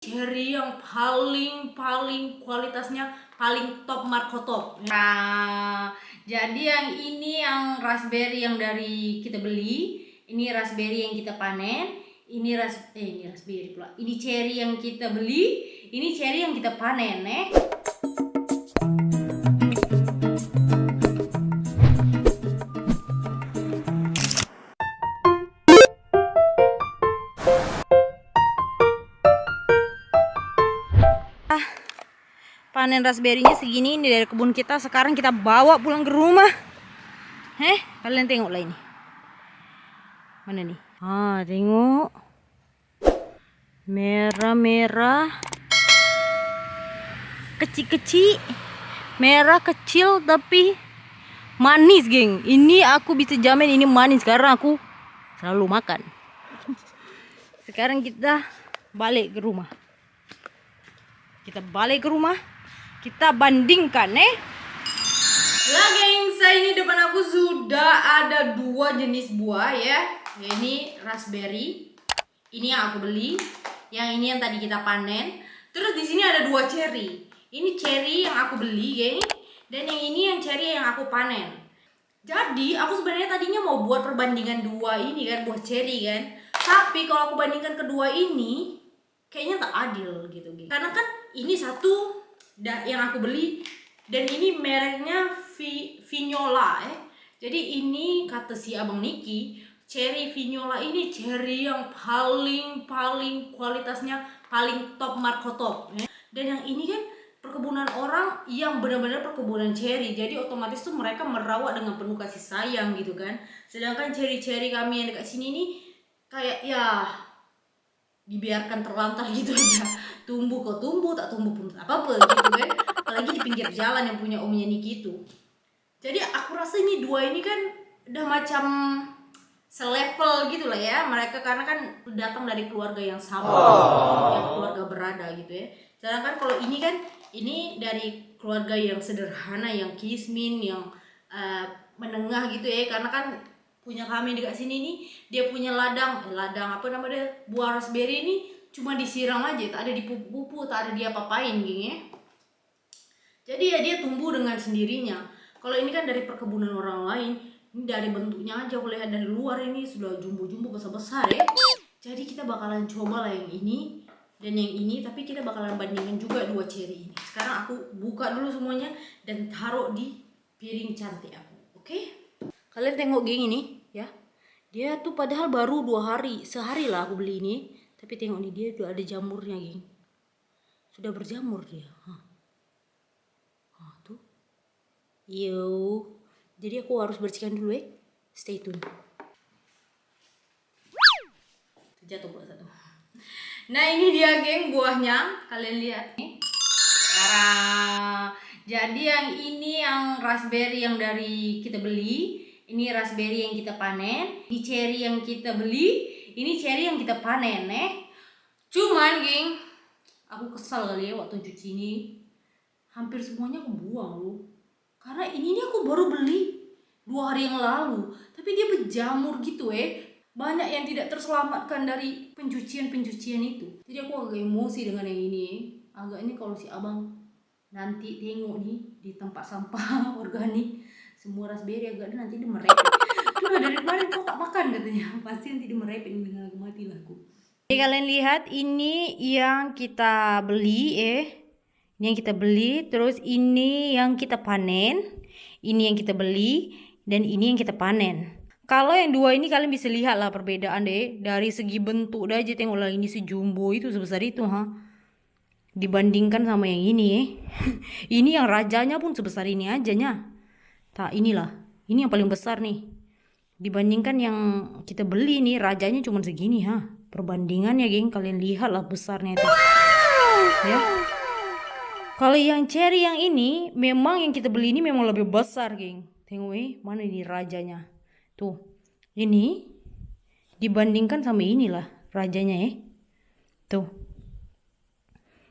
Cherry yang paling kualitasnya paling top markotop. Nah, jadi yang ini yang raspberry yang dari kita beli, ini raspberry yang kita panen, ini raspberry pula. Ini cherry yang kita beli, ini cherry yang kita panen, Panen raspberry-nya segini ini dari kebun kita. Sekarang kita bawa pulang ke rumah. Kalian tengoklah ini. Mana nih? Tengok. Merah-merah. Kecil-kecil. Merah kecil tapi manis, geng. Ini aku bisa jamin ini manis karena aku selalu makan. Sekarang kita balik ke rumah. Kita bandingkan, Lah, geng, ini depan aku sudah ada dua jenis buah ya. Ini raspberry. Ini yang aku beli. Yang ini yang tadi kita panen. Terus di sini ada dua cherry. Ini cherry yang aku beli, geng. Dan yang ini yang cherry yang aku panen. Jadi aku sebenarnya tadinya mau buat perbandingan dua ini kan, buah cherry kan. Tapi kalau aku bandingkan kedua ini, kayaknya tak adil gitu, geng. Karena kan ini satu yang aku beli dan ini mereknya Vignola, Jadi ini kata si Abang Niki, cherry Vignola ini cherry yang paling kualitasnya paling top markotop, Dan yang ini kan perkebunan orang yang benar-benar perkebunan cherry. Jadi otomatis tuh mereka merawat dengan penuh kasih sayang gitu kan. Sedangkan cherry-cherry kami yang dekat sini nih kayak ya dibiarkan terlantar gitu aja, tumbuh kok tumbuh, tak tumbuh pun apa-apa gitu kan. Apalagi di pinggir jalan yang punya omnya Niki itu. Jadi aku rasa ini dua ini kan udah macam selevel gitu lah ya mereka, karena kan datang dari keluarga yang sama, yang keluarga berada gitu ya. Sedangkan kalau ini kan ini dari keluarga yang sederhana, yang kismin, yang menengah gitu ya, karena kan punya kami dekat sini nih, dia punya ladang apa namanya, buah raspberry ini cuma disiram aja, tak ada dipupuk, tak ada dia apa-apain, geng ya. Jadi ya dia tumbuh dengan sendirinya. Kalau ini kan dari perkebunan orang lain, ini dari bentuknya aja boleh lihat dari luar ini sudah jumbo-jumbo besar-besar ya. Jadi kita bakalan coba lah yang ini dan yang ini, tapi kita bakalan bandingin juga dua cherry ini. Sekarang aku buka dulu semuanya dan taruh di piring cantik aku, oke? Kalian tengok, geng, ini ya. Dia tuh padahal baru 2 hari, sehari lah aku beli ini. Tapi tengok nih, dia tuh ada jamurnya, geng. Sudah berjamur dia. Tuh. Yo. Jadi aku harus bersihkan dulu ya. Stay tune. Jatuh buat satu. Nah, ini dia, geng, buahnya. Kalian lihat nih. Jadi yang ini yang raspberry yang dari kita beli. Ini raspberry yang kita panen, ini cherry yang kita beli, ini cherry yang kita panen, Cuman, geng, aku kesal kali ya waktu cuci ini. Hampir semuanya aku buang loh. Karena ini aku baru beli 2 hari yang lalu, tapi dia berjamur gitu, Banyak yang tidak terselamatkan dari pencucian itu. Jadi aku agak emosi dengan yang ini. Agak ini kalau si Abang nanti tengok nih di tempat sampah organik, semua raspberry agak nanti dia merepet. Coba dari kemarin kau tak makan katanya, pasti nanti dia merepet dengan aku, matilah aku. Jadi kalian lihat ini yang kita beli, ini yang kita beli, terus ini yang kita panen, ini yang kita beli, dan ini yang kita panen. Kalau yang dua ini kalian bisa lihat lah perbedaan dari segi bentuk aja, tengoklah ini sejumbo itu sebesar itu, dibandingkan sama yang ini, Ini yang rajanya pun sebesar ini aja nya. Tak, inilah. Ini yang paling besar nih. Dibandingkan yang kita beli nih, rajanya cuma segini, Perbandingannya, geng, kalian lihatlah besarnya itu. Ya. Kalau yang cherry yang ini, memang yang kita beli ini memang lebih besar, geng. Tengok mana ini rajanya. Tuh. Ini dibandingkan sama inilah rajanya, Tuh.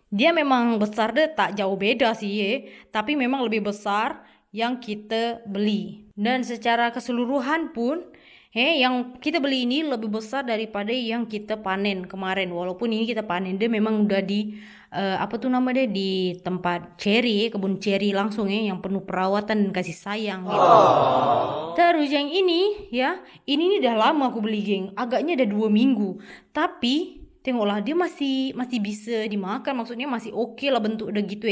Dia memang besar deh, tak jauh beda sih, tapi memang lebih besar yang kita beli. Dan secara keseluruhan pun Yang kita beli ini lebih besar daripada yang kita panen kemarin. Walaupun ini kita panen, dia memang udah di apa tuh nama dia, di tempat cherry, kebun cherry langsung yang penuh perawatan dan kasih sayang gitu. Terus yang ini ini udah lama aku beli, geng. Agaknya ada 2 minggu. Tapi tengoklah, dia masih bisa dimakan, maksudnya masih oke lah bentuk udah gitu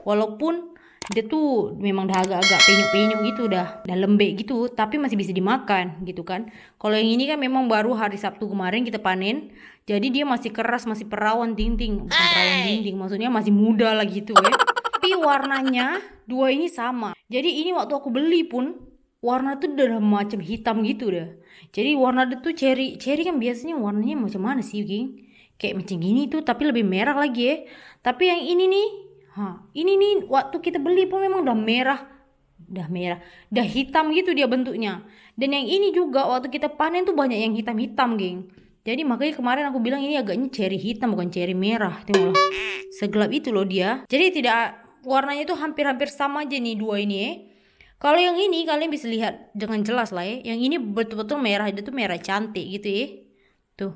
Walaupun dia tuh memang udah agak-agak penyok-penyok gitu, udah lembek gitu, tapi masih bisa dimakan gitu kan. Kalau yang ini kan memang baru hari Sabtu kemarin kita panen, jadi dia masih keras, masih perawan ting-ting, bukan perawan ting-ting, maksudnya masih muda lah gitu Tapi warnanya dua ini sama. Jadi ini waktu aku beli pun warna tuh udah macam hitam gitu dah. Jadi warna dia tuh cherry kan biasanya warnanya macam mana sih, geng? Kayak macam gini tuh, tapi lebih merah lagi Tapi yang ini nih, ini nih waktu kita beli pun memang udah merah, udah hitam gitu dia bentuknya. Dan yang ini juga waktu kita panen tuh banyak yang hitam-hitam, geng. Jadi makanya kemarin aku bilang ini agaknya cherry hitam bukan cherry merah. Tengoklah, segelap itu loh dia. Jadi tidak, warnanya tuh hampir-hampir sama aja nih dua ini Kalau yang ini kalian bisa lihat dengan jelas lah Yang ini betul-betul merah, dia tuh merah cantik gitu Tuh.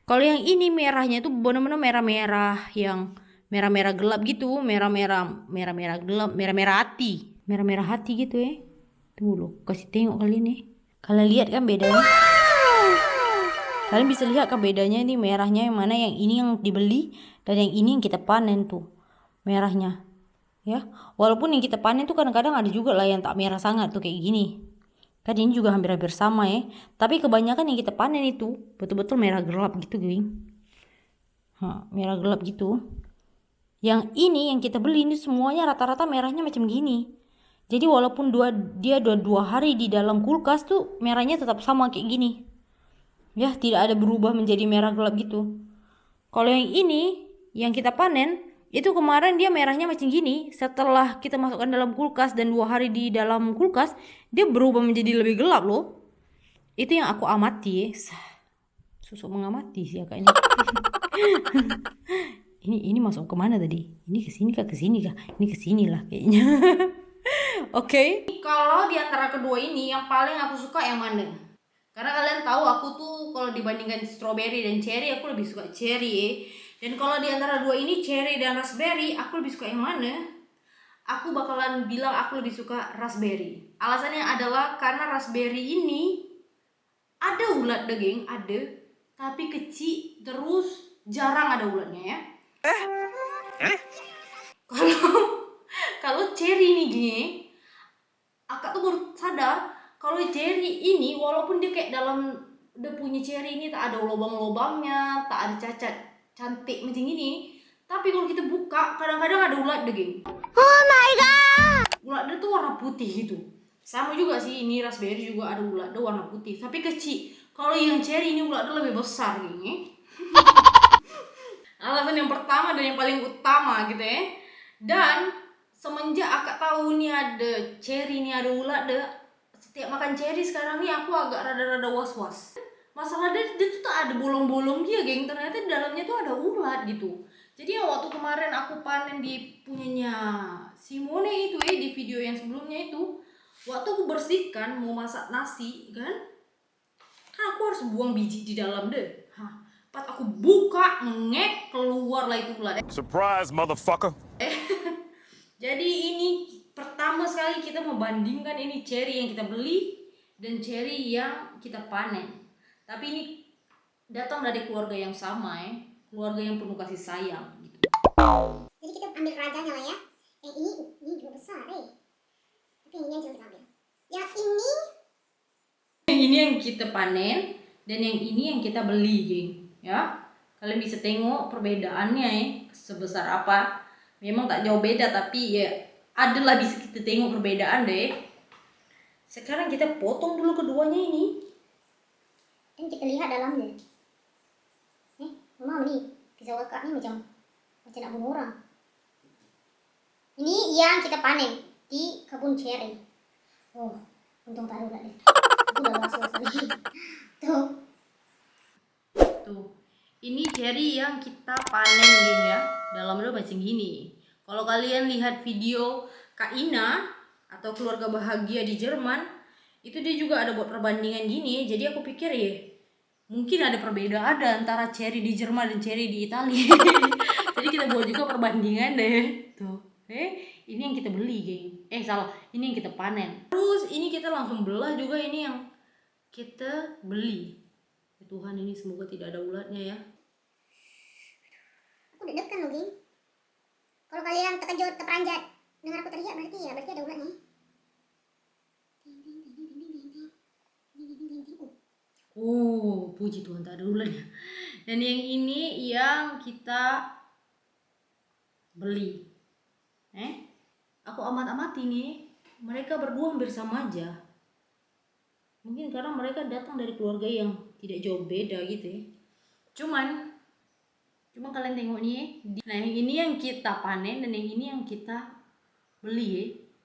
Kalau yang ini merahnya tuh benar-benar merah-merah, yang merah-merah gelap gitu, merah-merah gelap, merah-merah hati gitu Tunggu loh, kasih tengok kalian Kalian lihat kan bedanya? Kalian bisa lihat kan bedanya ini merahnya yang mana, yang ini yang dibeli dan yang ini yang kita panen tuh merahnya. Walaupun yang kita panen tuh kadang-kadang ada juga lah yang tak merah sangat tuh kayak gini. Kan ini juga hampir-hampir sama Tapi kebanyakan yang kita panen itu betul-betul merah gelap gitu, geng. Merah gelap gitu. Yang ini yang kita beli ini semuanya rata-rata merahnya macam gini. Jadi walaupun dia dua hari di dalam kulkas tuh merahnya tetap sama kayak gini. Tidak ada berubah menjadi merah gelap gitu. Kalau yang ini yang kita panen itu kemarin dia merahnya macam gini, setelah kita masukkan dalam kulkas dan 2 hari di dalam kulkas, dia berubah menjadi lebih gelap loh. Itu yang aku amati Susuk mengamati sih kak ini. ini masuk kemana tadi? Ini ke sini kah, ke sini kah? Ini ke sini lah kayaknya. Oke. Kalau di antara kedua ini yang paling aku suka yang mana? Karena kalian tahu aku tuh kalau dibandingkan strawberry dan cherry, aku lebih suka cherry Dan kalau di antara dua ini, cherry dan raspberry, aku lebih suka yang mana? Aku bakalan bilang aku lebih suka raspberry. Alasannya adalah karena raspberry ini ada ulat deh, geng, ada. Tapi kecil, terus jarang ada ulatnya Kalau cherry nih, geng, akak tuh baru sadar kalau cherry ini walaupun dia kayak udah punya cherry ini tak ada lubang-lubangnya, tak ada cacat cantik macam ini, tapi kalau kita buka kadang-kadang ada ulat deh, geng. Oh my god, ulat tuh warna putih gitu. Sama juga sih, ini raspberry juga ada ulat warna putih tapi kecil. Kalau yang cherry ini ulat lebih besar, geng. Alasan yang pertama dan yang paling utama gitu Dan semenjak akak tahu nih ada cherry, nih ada ulat setiap makan cherry sekarang nih aku agak rada-rada was-was. Masalah dia tuh tak ada bolong-bolong dia, geng. Ternyata di dalamnya tuh ada ulat gitu. Jadi waktu kemarin aku panen di punyanya Simone itu di video yang sebelumnya itu, waktu aku bersihkan mau masak nasi kan aku harus buang biji di dalam pas aku buka ngek keluar lah itu ulat. Surprise, motherfucker. Jadi ini pertama sekali kita membandingkan ini cherry yang kita beli dan cherry yang kita panen. Tapi ini datang dari keluarga yang sama keluarga yang penuh kasih sayang gitu. Jadi kita ambil rajanya lah ya. Yang ini juga besar Tapi yang ini aja kita ambil. Yang ini yang kita panen dan yang ini yang kita beli, geng. Kalian bisa tengok perbedaannya sebesar apa. Memang tak jauh beda tapi adalah bisa kita tengok perbedaan deh. Sekarang kita potong dulu keduanya ini. Dan kita lihat dalamnya. Mama nih, pisau kakak nih macam nak bunuh orang. Ini yang kita panen di kebun cherry. Oh, untung tak ada ulat deh. Aku udah was-was nih. Tuh. Ini cherry yang kita panen, geng Dalamnya macam gini. Kalau kalian lihat video Kak Ina atau keluarga bahagia di Jerman, itu dia juga ada buat perbandingan gini. Jadi aku pikir ya mungkin ada perbedaan antara cherry di Jerman dan cherry di Italia. Jadi kita buat juga perbandingan deh. Tuh. Ini yang kita beli, geng. Salah. Ini yang kita panen. Terus ini kita langsung belah juga, ini yang kita beli. Ya Tuhan, ini semoga tidak ada ulatnya ya. Aku deg-degan loh, geng. Kalau kalian terkejut, terperanjat dengar aku teriak, berarti ada ulatnya. Puji Tuhan tak ada ulatnya. Dan yang ini yang kita beli. Aku amat-amati nih, mereka berdua hampir sama aja. Mungkin karena mereka datang dari keluarga yang tidak jauh beda gitu ya. Cuman kalian tengok nih, nah yang ini yang kita panen dan yang ini yang kita beli ya.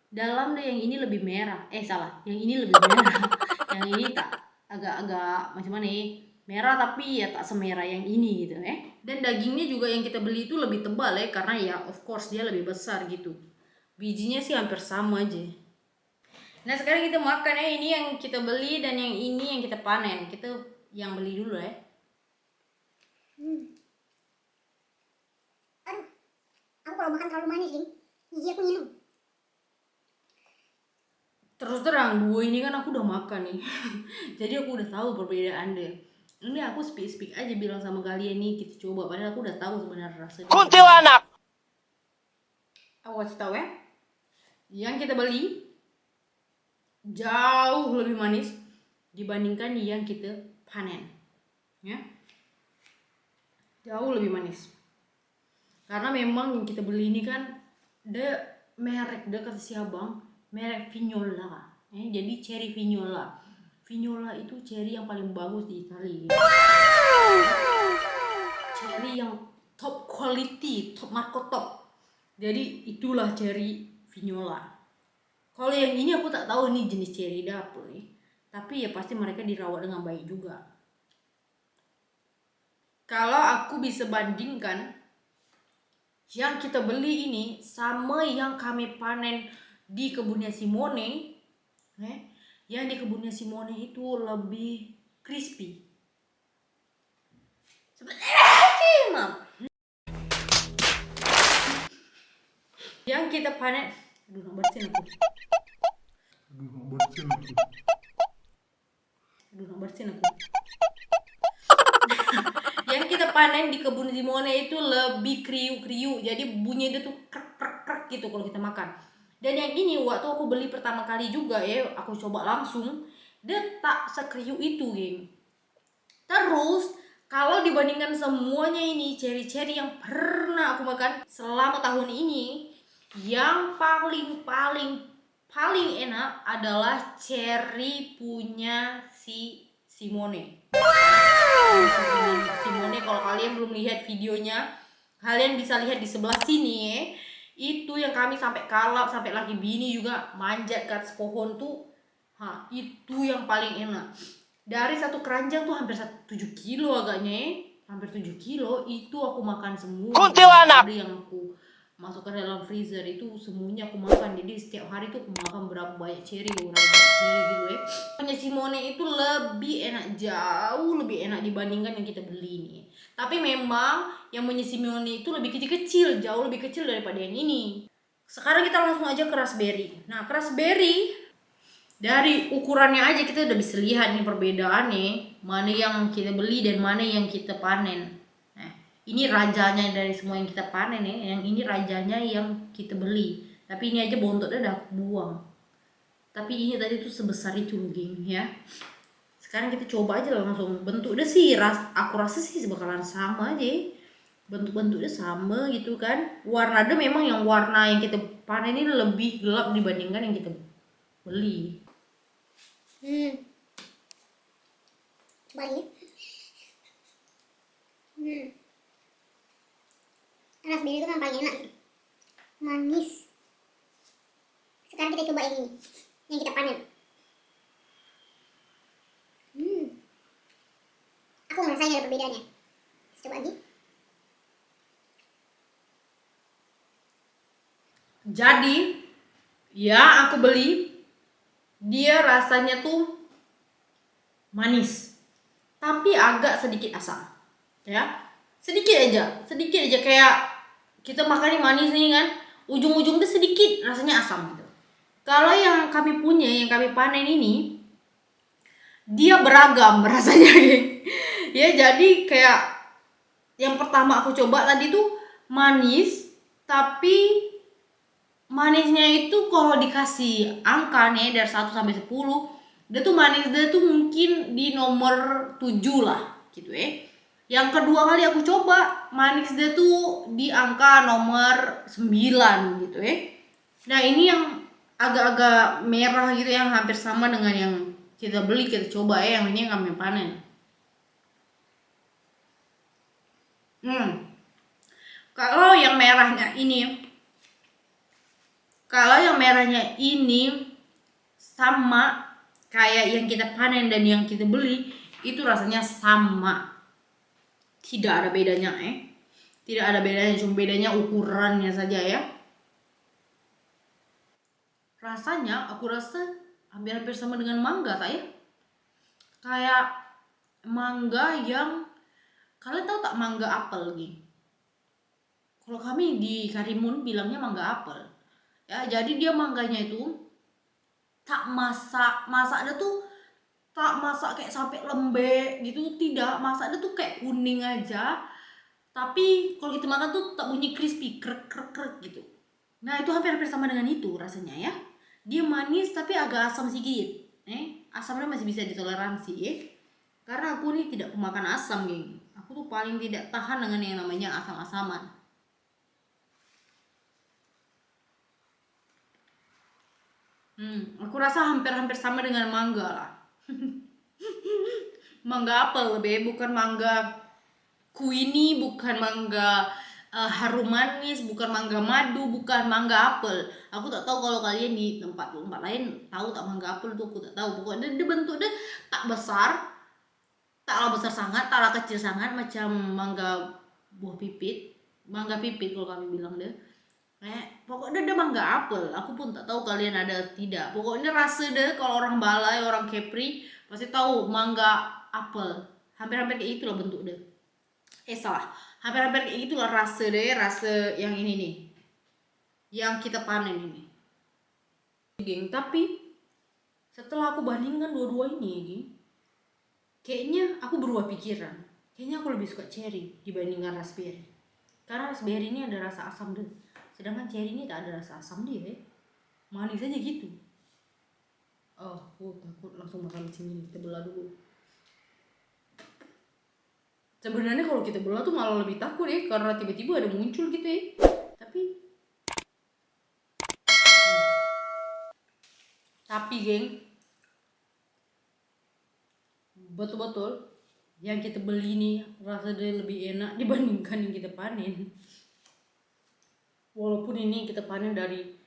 Dalam deh yang ini lebih merah. Yang ini lebih merah. Yang ini tak agak macam mana ya? Merah tapi ya tak semerah yang ini gitu ya. Dan dagingnya juga yang kita beli itu lebih tebal ya, karena ya of course dia lebih besar gitu. Bijinya sih hampir sama aja. Nah sekarang kita makan ya, ini yang kita beli dan yang ini yang kita panen. Kita yang beli dulu ya. Aduh, aku kalau makan terlalu manis, geng, gigi aku ngilu. Terus terang, dua ini kan aku udah makan nih. Jadi aku udah tahu perbedaan deh. Ini aku speak aja bilang sama kalian nih, kita coba. Padahal aku udah tahu sebenarnya rasanya. Kuntilanak. Aku kasih tahu ya. Yang kita beli jauh lebih manis dibandingkan yang kita panen. Ya. Jauh lebih manis. Karena memang yang kita beli ini kan merek kata si abang, merek Vignola. Jadi cherry Vignola. Vignola itu cherry yang paling bagus di Italia. Cherry yang top quality, top marko top. Jadi itulah cherry Vignola. Kalau yang ini aku tak tahu ini jenis cherry apa nih. Tapi ya pasti mereka dirawat dengan baik juga. Kalau aku bisa bandingkan yang kita beli ini sama yang kami panen di kebunnya Simone, yang di kebunnya Simone itu lebih crispy. Yang kita panen, nak bersin aku. Yang kita panen di kebun Simone itu lebih kriuk-kriuk, jadi bunyi itu tuh krek gitu kalau kita makan. Dan yang ini waktu aku beli pertama kali juga ya, aku coba langsung, dia tak sekriuk itu, geng. Terus kalau dibandingkan semuanya ini cherry yang pernah aku makan selama tahun ini, yang paling enak adalah cherry punya si Simone. Simone, kalau kalian belum lihat videonya, kalian bisa lihat di sebelah sini ya. Itu yang kami sampai kalap, sampai lagi bini juga manjat ke atas pohon tuh. Itu yang paling enak. Dari satu keranjang tuh hampir 7 kilo agaknya ya. Hampir 7 kilo itu aku makan semua. Kuntilanak. Ada yang aku masukkan dalam freezer itu semuanya aku makan. Jadi setiap hari tuh aku makan berapa banyak cherry gitu ya. Punya Simone itu lebih enak, jauh lebih enak dibandingkan yang kita beli nih. Tapi memang yang punya Simone itu lebih kecil-kecil, jauh lebih kecil daripada yang ini. Sekarang kita langsung aja ke raspberry. Nah, raspberry dari ukurannya aja kita udah bisa lihat nih perbedaannya, mana yang kita beli dan mana yang kita panen. Ini rajanya dari semua yang kita panen ya, yang ini rajanya yang kita beli. Tapi ini aja bontotnya udah aku buang. Tapi ini tadi tuh sebesar itu geng ya. Sekarang kita coba aja langsung. Bentuknya sih aku rasa sih bakalan sama aja. Bentuknya sama gitu kan. Warnanya memang yang warna yang kita panen ini lebih gelap dibandingkan yang kita beli. Coba ya. Raspberry itu kan paling enak, manis. Sekarang kita coba yang ini, yang kita panen. Aku ngerasain ada perbedaannya. Coba lagi. Jadi, ya aku beli dia rasanya tuh manis, tapi agak sedikit asam, ya. Sedikit aja kayak kita makan ini manis nih kan, ujung-ujungnya sedikit rasanya asam gitu. Kalau yang kami punya, yang kami panen ini, dia beragam rasanya, geng. Ya, jadi kayak yang pertama aku coba tadi tuh manis, tapi manisnya itu kalau dikasih angka nih dari 1 sampai 10, dia tuh manis dia tuh mungkin di nomor 7 lah gitu ya. Yang kedua kali aku coba, manis dia tuh di angka nomor 9 gitu ya. Nah, ini yang agak-agak merah gitu, yang hampir sama dengan yang kita beli, kita coba ya, yang ini yang kami panen. Kalau yang merahnya ini sama kayak yang kita panen dan yang kita beli, itu rasanya sama. Tidak ada bedanya Tidak ada bedanya, cuma bedanya ukurannya saja ya. Rasanya aku rasa hampir-hampir sama dengan mangga tak ya? Kayak mangga yang, kalian tahu tak mangga apel gitu? Kalau kami di Karimun bilangnya mangga apel. Ya, jadi dia mangganya itu tak masaknya tuh tak masak kayak sampai lembek gitu, tidak, masaknya tuh kayak kuning aja, tapi kalau kita makan tuh tak bunyi crispy, krek krek krek gitu. Nah, itu hampir-hampir sama dengan itu rasanya ya. Dia manis tapi agak asam sedikit. Asamnya masih bisa ditoleransi ya. Karena aku nih tidak pemakan asam, geng. Aku tuh paling tidak tahan dengan yang namanya asam-asaman. Aku rasa hampir-hampir sama dengan mangga lah. Mangga apel lebih, bukan mangga kuini, bukan mangga harum manis, bukan mangga madu, bukan mangga apel. Aku tak tahu kalau kalian di tempat lain tahu tak mangga apel tuh, aku tak tahu. Pokoknya dia bentuknya tak besar, taklah besar sangat, taklah kecil sangat, macam mangga buah pipit, mangga pipit kalau kami bilang deh. Pokoknya dia mangga apel. Aku pun tak tahu kalian ada tidak. Pokoknya rasa deh, kalau orang Balai, orang Kepri pasti tahu mangga apel. Hampir-hampir kayak itulah bentuk deh. Salah. Hampir-hampir kayak itulah rasa deh, rasa yang ini nih. Yang kita panen ini. Geng, tapi setelah aku bandingkan dua-dua ini, geng, kayaknya aku berubah pikiran. Kayaknya aku lebih suka cherry dibandingkan raspberry. Karena raspberry ini ada rasa asam deh. Sedangkan cherry ini tak ada rasa asam dia manis aja gitu. Aku takut langsung makan di sini. Kita belah dulu. Sebenarnya kalau kita belah tuh malah lebih takut karena tiba-tiba ada muncul gitu Tapi geng, betul-betul yang kita beli nih rasanya lebih enak dibandingkan yang kita panen. Walaupun ini kita panen dari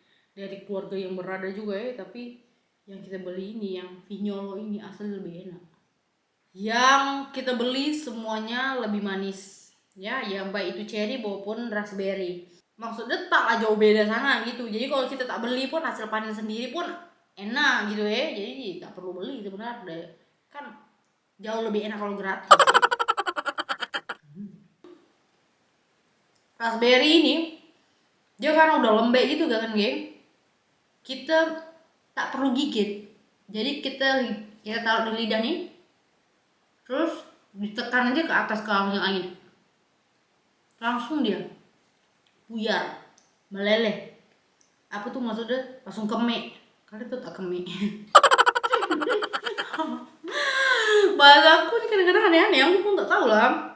keluarga yang berada juga tapi yang kita beli ini, yang Vignolo ini asli lebih enak. Yang kita beli semuanya lebih manis ya, yang baik itu cherry maupun raspberry. Maksudnya taklah jauh beda sangat gitu. Jadi kalau kita tak beli pun, hasil panen sendiri pun enak gitu ya. Jadi tak perlu beli sebenarnya. Kan jauh lebih enak kalau gratis. Raspberry ini dia kan udah lembek gitu kan, geng. Kita tak perlu gigit. Jadi kita taruh di lidah nih. Terus ditekan aja ke atas ke angin. Langsung dia buyar, meleleh. Apa tuh maksudnya? Langsung keme. Kalian tuh tak keme. Bahasa aku ini kadang-kadang aneh-aneh, aku pun tak tahu lah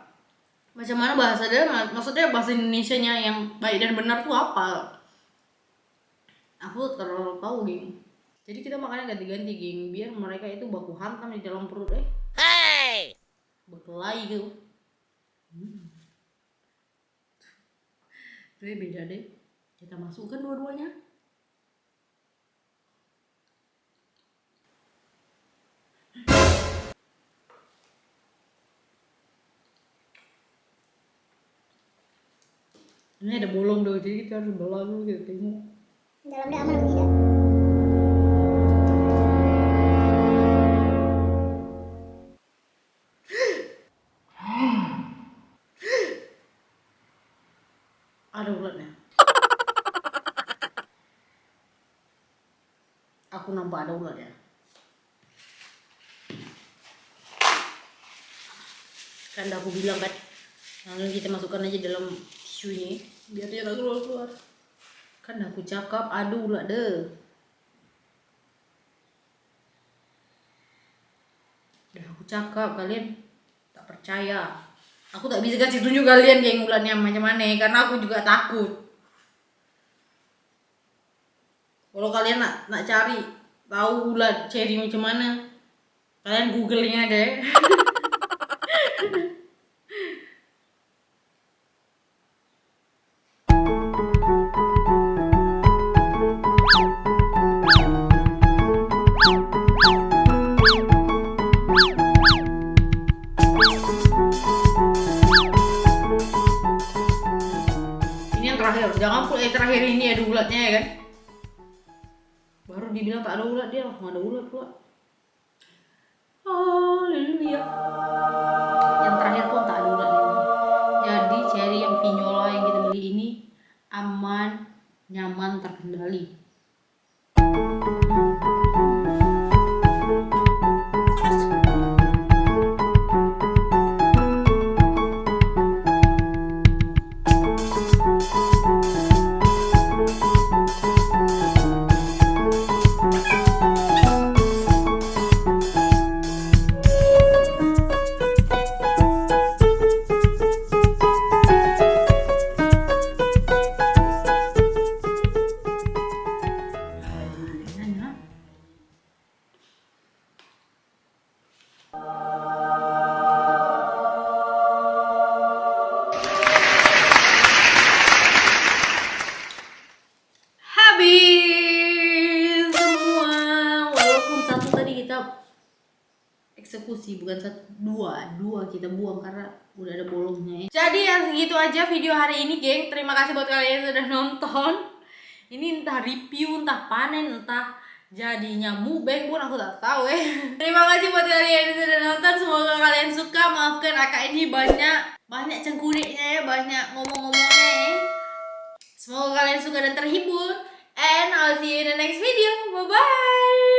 macam mana bahasa dia. Maksudnya bahasa Indonesianya yang baik dan benar tuh apa. Aku terlalu tahu, geng. Jadi kita makannya ganti-ganti, geng, biar mereka itu baku hantam di dalam perut berkelahi gitu. Itu beda deh. Kita masukkan dua-duanya. Ini ada bolong dong, jadi kita harus belah dulu, kita tengok dalamnya aman atau tidak. aku nampak ada ulat ya. Kan aku bilang kan, langsung kita masukkan aja dalam tisu ini biar dia tak keluar. Kan aku cakap ada ulat deh. Udah aku cakap, kalian tak percaya. Aku tak bisa kasih tunjuk kalian geng ulatnya macam mana karena aku juga takut. Kalau kalian nak cari tahu ulat cherry macam mana, kalian googling aja ya. Ini yang terakhir, jangan pun terakhir ini ada ulatnya ya kan. Baru dibilang tak ada ulat, dia langsung ada ulat pula. Haleluya. Yang terakhir pun tak ada ulat lagi. Jadi cherry yang Vignola yang kita beli ini aman, nyaman, terkendali. Habis semua, walaupun satu tadi kita eksekusi, bukan satu, dua kita buang karena udah ada bolongnya ya. Jadi ya segitu aja video hari ini geng. Terima kasih buat kalian yang sudah nonton. Ini entah review, entah panen, entah jadinya mukbang pun aku tak tahu ya. Terima kasih buat kalian yang sudah nonton. Semoga kalian suka. Maafkan akak ini banyak cengkuriknya ya, banyak ngomong-ngomongnya ya. Semoga kalian suka dan terhibur. And I'll see you in the next video. Bye bye.